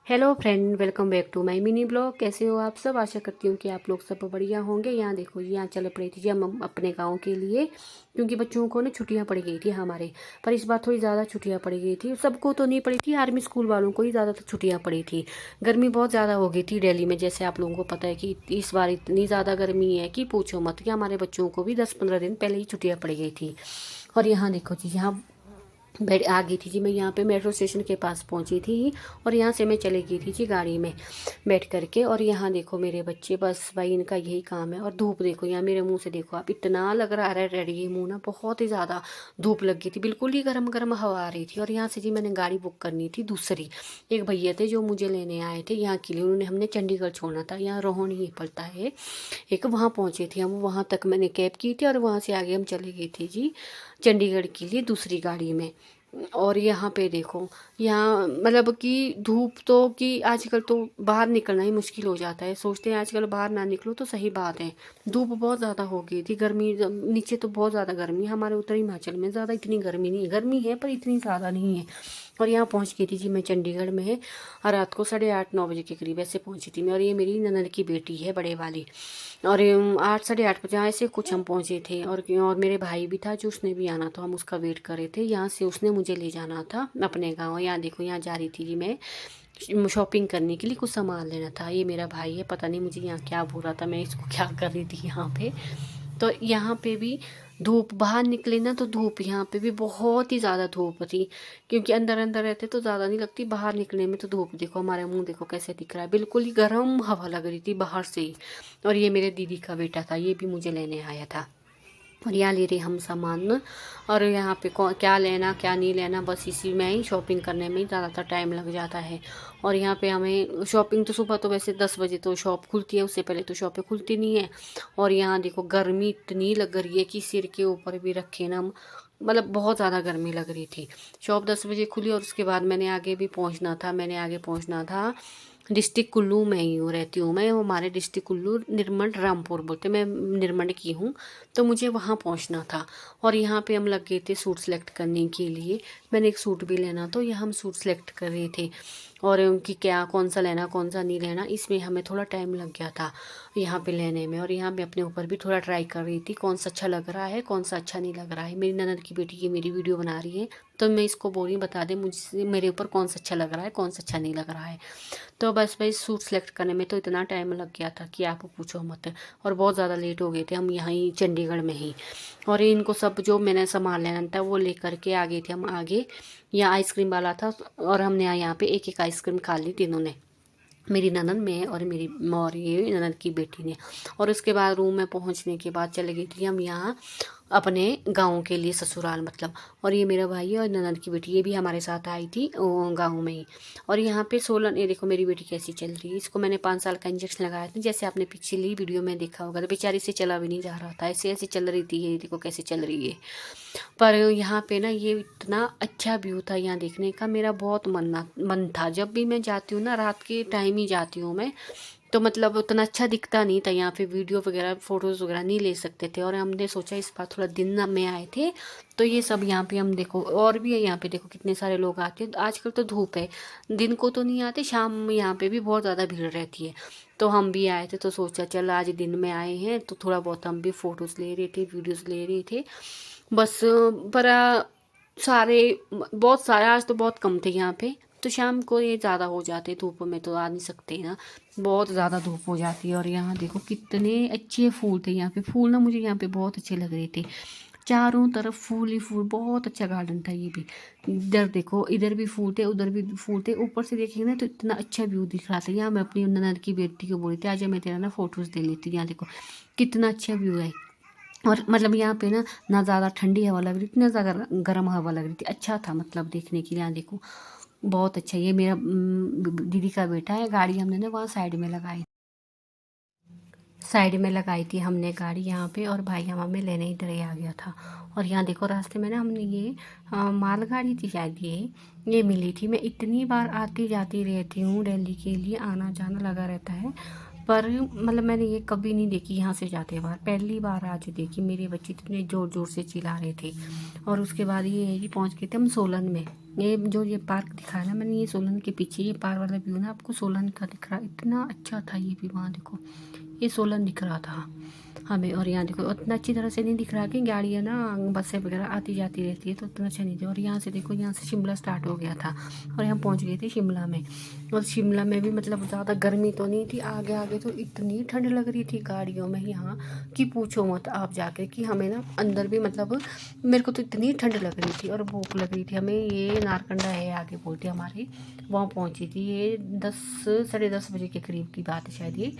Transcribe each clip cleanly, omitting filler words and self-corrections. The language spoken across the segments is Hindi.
Hello friend, welcome back to my mini blog. कैसे हो आप सब? आशा करती हूँ कि आप लोग सब बढ़िया होंगे। यहाँ देखो जी, यहाँ चल पड़ी थी जी हम अपने गांव के लिए, क्योंकि बच्चों को ना छुट्टियाँ पड़ गई थी हमारे। पर इस बार थोड़ी ज़्यादा छुट्टियाँ पड़ गई थी। सबको तो नहीं पड़ी थी, आर्मी स्कूल वालों को ही ज़्यादातर छुट्टियाँ पड़ी थी। गर्मी बहुत ज़्यादा हो गई थी दिल्ली में। जैसे आप लोगों को पता है कि इस बार इतनी ज़्यादा गर्मी है कि पूछो मत, कि हमारे बच्चों को भी 10-15 दिन पहले ही छुट्टियाँ पड़ गई थी। और यहाँ देखो जी, यहाँ बैठ आ गई थी जी, मैं यहाँ पे मेट्रो स्टेशन के पास पहुँची थी। और यहाँ से मैं चली गई थी जी गाड़ी में बैठ करके। और यहाँ देखो मेरे बच्चे, बस भाई इनका यही काम है। और धूप देखो, यहाँ मेरे मुंह से देखो आप, इतना लग रहा है रेड, ये मुंह ना बहुत ही ज़्यादा धूप लग गई थी, बिल्कुल ही गर्म गर्म हवा आ रही थी। और यहाँ से जी मैंने गाड़ी बुक करनी थी दूसरी। एक भैया थे जो मुझे लेने आए थे यहाँ के लिए, उन्होंने हमने चंडीगढ़ छोड़ना था, यहाँ रोहन ही पड़ता है एक, वहाँ पहुँचे थे हम। वहाँ तक मैंने कैब की थी और वहाँ से आगे हम चले गए थे जी चंडीगढ़ के लिए दूसरी गाड़ी में। और यहाँ पे देखो, यहाँ मतलब कि धूप तो, कि आजकल तो बाहर निकलना ही मुश्किल हो जाता है। सोचते हैं आजकल बाहर ना निकलो तो सही बात है। धूप बहुत ज़्यादा हो गई थी, गर्मी नीचे तो बहुत ज़्यादा गर्मी है। हमारे उत्तरी हिमाचल में ज़्यादा इतनी गर्मी नहीं है, गर्मी है पर इतनी ज़्यादा नहीं है। और यहाँ पहुँच गई थी जी मैं चंडीगढ़ में है। और रात को 8:30-9 बजे के करीब ऐसे पहुँची थी मैं। और ये मेरी ननद की बेटी है, बड़े वाली। और 8 साढ़े 8 बजे ऐसे कुछ हम पहुँचे थे। और मेरे भाई भी था जो, उसने भी आना, तो हम उसका वेट कर रहे थे। यहाँ से उसने मुझे ले जाना था अपने गाँव। यहाँ देखो, यहाँ जा रही थी जी मैं शॉपिंग करने के लिए, कुछ सामान लेना था। ये मेरा भाई है, पता नहीं मुझे यहाँ क्या बोल रहा था, मैं इसको क्या कर रही थी यहाँ पे। तो यहाँ पे भी धूप, बाहर निकले ना तो धूप, यहाँ पे भी बहुत ही ज़्यादा धूप थी। क्योंकि अंदर अंदर रहते तो ज़्यादा नहीं लगती, बाहर निकलने में तो धूप देखो, हमारा मुंह देखो कैसे दिख रहा है, बिल्कुल ही गर्म हवा लग रही थी बाहर से ही। और ये मेरे दीदी का बेटा था, ये भी मुझे लेने आया था। और यहाँ ले रहे हम सामान। और यहाँ पे क्या लेना क्या नहीं लेना, बस इसी में ही शॉपिंग करने में ही ज़्यादातर टाइम लग जाता है। और यहाँ पे हमें शॉपिंग तो सुबह तो वैसे 10 बजे तो शॉप खुलती है, उससे पहले तो शॉपें खुलती नहीं है। और यहाँ देखो गर्मी इतनी लग रही है कि सिर के ऊपर भी रखे ना, मतलब बहुत ज़्यादा गर्मी लग रही थी। शॉप 10 बजे खुली और उसके बाद मैंने आगे भी पहुँचना था, मैंने आगे पहुँचना था। डिस्ट्रिक्ट कुल्लू में ही हूँ, रहती हूँ मैं। हमारे डिस्ट्रिक्ट कुल्लू निर्मंड रामपुर बोलते, मैं निर्मंड की हूँ। तो मुझे वहाँ पहुँचना था। और यहाँ पे हम लग गए थे सूट सेलेक्ट करने के लिए। मैंने एक सूट भी लेना, तो यहाँ हम सूट सेलेक्ट कर रहे थे। और उनकी क्या, कौन सा लेना कौन सा नहीं लेना, इसमें हमें थोड़ा टाइम लग गया था यहाँ पे लेने में। और यहाँ पे अपने ऊपर भी थोड़ा ट्राई कर रही थी, कौन सा अच्छा लग रहा है कौन सा अच्छा नहीं लग रहा है। मेरी ननद की बेटी की मेरी वीडियो बना रही है, तो मैं इसको बोल रही हूँ बता दे मुझसे मेरे ऊपर कौन सा अच्छा लग रहा है कौन सा अच्छा नहीं लग रहा है। तो बस भाई सूट सेलेक्ट करने में तो इतना टाइम लग गया था कि आप पूछो मत। और बहुत ज़्यादा लेट हो गए थे हम यहाँ ही चंडीगढ़ में ही। और इनको सब जो मैंने सामान लेना था वो लेकर के आ गए थे हम आगे। यहाँ आइसक्रीम वाला था और हमने यहाँ पे एक एक आइसक्रीम खा ली तीनों ने, मेरी ननद में और ये ननद की बेटी ने। और उसके बाद रूम में पहुंचने के बाद चले गई थी हम यहाँ अपने गाँव के लिए, ससुराल मतलब। और ये मेरा भाई है और ननद की बेटी, ये भी हमारे साथ आई थी गाँव में ही। और यहाँ पे 16, ये देखो मेरी बेटी कैसी चल रही है। इसको मैंने 5 साल का इंजेक्शन लगाया था, जैसे आपने पिछली वीडियो में देखा होगा। तो बेचारी से चला भी नहीं जा रहा था, ऐसे ऐसे चल रही थी, ये देखो कैसे चल रही है। पर यहाँ पे ना ये इतना अच्छा व्यू था यहाँ देखने का, मेरा बहुत मन था। जब भी मैं जाती हूँ ना, रात के टाइम ही जाती हूँ मैं, तो मतलब उतना अच्छा दिखता नहीं था यहाँ पे, वीडियो वगैरह फ़ोटोज़ वगैरह नहीं ले सकते थे। और हमने सोचा इस बार थोड़ा दिन ना में आए थे, तो ये सब यहाँ पे हम देखो, और भी है यहाँ पे देखो कितने सारे लोग आते हैं। आजकल तो धूप है, दिन को तो नहीं आते, शाम में यहाँ पे भी बहुत ज़्यादा भीड़ रहती है। तो हम भी आए थे, तो सोचा चल आज दिन में आए हैं तो थोड़ा बहुत हम भी फ़ोटोज़ ले रहे थे, वीडियोज़ ले रहे थे बस। पर सारे बहुत सारे आज तो बहुत कम थे यहाँ पे। तो शाम को ये ज़्यादा हो जाते, धूप में तो आ नहीं सकते ना, बहुत ज़्यादा धूप हो जाती है। और यहाँ देखो कितने अच्छे फूल थे यहाँ पे, फूल ना मुझे यहाँ पे बहुत अच्छे लग रहे थे। चारों तरफ फूल ही फूल, बहुत अच्छा गार्डन था ये भी। इधर देखो, इधर भी फूल थे उधर भी फूल थे, ऊपर से देखेंगे ना तो इतना अच्छा व्यू दिख रहा था। यहाँ मैं अपनी ननद की बेटी को बोली थी आजा मैं तेरा ना फोटोज़ ले लेती हूँ। यहाँ देखो कितना अच्छा व्यू है। और मतलब यहाँ पे ना ज़्यादा ठंडी हवा लग रही थी ना ज़्यादा गर्म हवा लग रही थी, अच्छा था मतलब देखने के लिए। यहाँ देखो बहुत अच्छा, ये मेरा दीदी का बेटा है। गाड़ी हमने ना वहाँ साइड में लगाई थी हमने गाड़ी यहाँ पे। और भाई हमें लेने इधर ही आ गया था। और यहाँ देखो रास्ते में ना हमने ये मालगाड़ी थी शायद, ये मिली थी। मैं इतनी बार आती जाती रहती हूँ, दिल्ली के लिए आना जाना लगा रहता है। पर मतलब मैंने ये कभी नहीं देखी यहाँ से जाते बाहर, पहली बार आज देखी। मेरे बच्चे इतने ज़ोर ज़ोर से चिल्ला रहे थे। और उसके बाद ये है कि पहुँच गए थे हम सोलन में। ये पार्क दिखाया ना मैंने, ये सोलन के पीछे ये पार वाला व्यू ना आपको सोलन का दिख रहा, इतना अच्छा था ये भी। वहाँ देखो ये सोलन दिख रहा था हमें। और यहाँ देखो उतना अच्छी तरह से नहीं दिख रहा कि गाड़ियाँ ना बसें वगैरह आती जाती रहती है तो उतना अच्छा नहीं था। और यहाँ से देखो, यहाँ से शिमला स्टार्ट हो गया था और यहाँ पहुँच गए थे शिमला में। और शिमला में भी मतलब ज़्यादा गर्मी तो नहीं थी, आगे आगे तो इतनी ठंड लग रही थी गाड़ियों में यहाँ कि पूछो मत आप जाके, कि हमें ना अंदर भी मतलब मेरे को तो इतनी ठंड लग रही थी और भूख लग रही थी हमें। ये नारकंडा है आगे बोलते हमारे, वहाँ पहुँची थी ये 10 साढ़े 10 बजे के करीब की बात है शायद ये।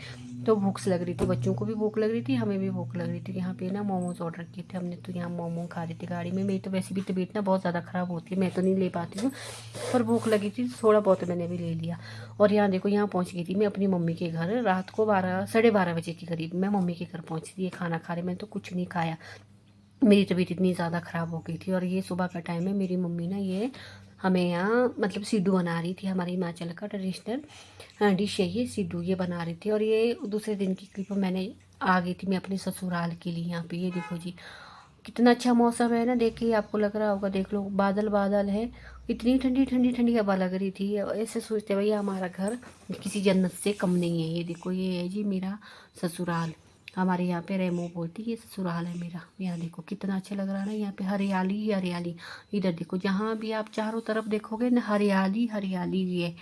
तो भूख से लग रही थी, बच्चों को भी भूख लग रही थी, हमें भी भूख लग रही थी। यहाँ पे ना मोमोज ऑर्डर किए थे हमने, तो यहाँ मोमो खा रही थी गाड़ी में। मेरी तो वैसे भी तबीयत ना बहुत ज़्यादा ख़राब होती है, मैं तो नहीं ले पाती हूँ, पर भूख लगी थी थोड़ा बहुत मैंने भी ले लिया। और यहाँ देखो, यहाँ पहुँच गई थी मैं अपनी मम्मी के घर रात को 12 साढ़े 12 बजे के करीब मैं मम्मी के घर पहुँची थी। ये खाना खा रहे, मैंने तो कुछ नहीं खाया, मेरी तबीयत इतनी ज़्यादा ख़राब हो गई थी। और ये सुबह का टाइम है, मेरी मम्मी ना ये हमें यहाँ मतलब सिड्डू बना रही थी, हमारे हिमाचल का ट्रेडिशनल डिश है ये सिड्डू, ये बना रही थी। और ये दूसरे दिन की क्लिप मैंने आ गई थी मैं अपने ससुराल के लिए। यहाँ पे ये देखो जी कितना अच्छा मौसम है ना, देखिए आपको लग रहा होगा, देख लो बादल बादल है, इतनी ठंडी ठंडी ठंडी हवा लग रही थी। ऐसे सोचते भैया हमारा घर किसी जन्नत से कम नहीं है। ये देखो ये है जी मेरा ससुराल, हमारे यहाँ पे रेमो बोलती है, ये ससुराल है मेरा। यहाँ देखो कितना अच्छा लग रहा है ना, यहाँ पे हरियाली ही हरियाली। इधर देखो जहाँ भी आप चारों तरफ देखोगे ना हरियाली हरियाली ही है।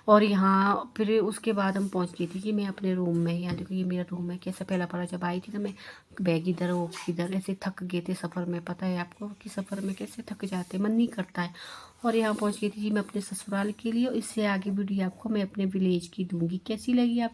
और यहाँ फिर उसके बाद हम पहुँच गई थी कि मैं अपने रूम में। यहाँ देखो ये मेरा रूम है, कैसा पहला पड़ा जब आई थी ना मैं, बैग इधर वो इधर, ऐसे थक गए थे सफ़र में। पता है आपको कि सफ़र में कैसे थक जाते, मन नहीं करता है। और यहाँ पहुँच गई थी जी मैं अपने ससुराल के लिए। इससे आगे वीडियो आपको मैं अपने विलेज की दूंगी। कैसी लगी आप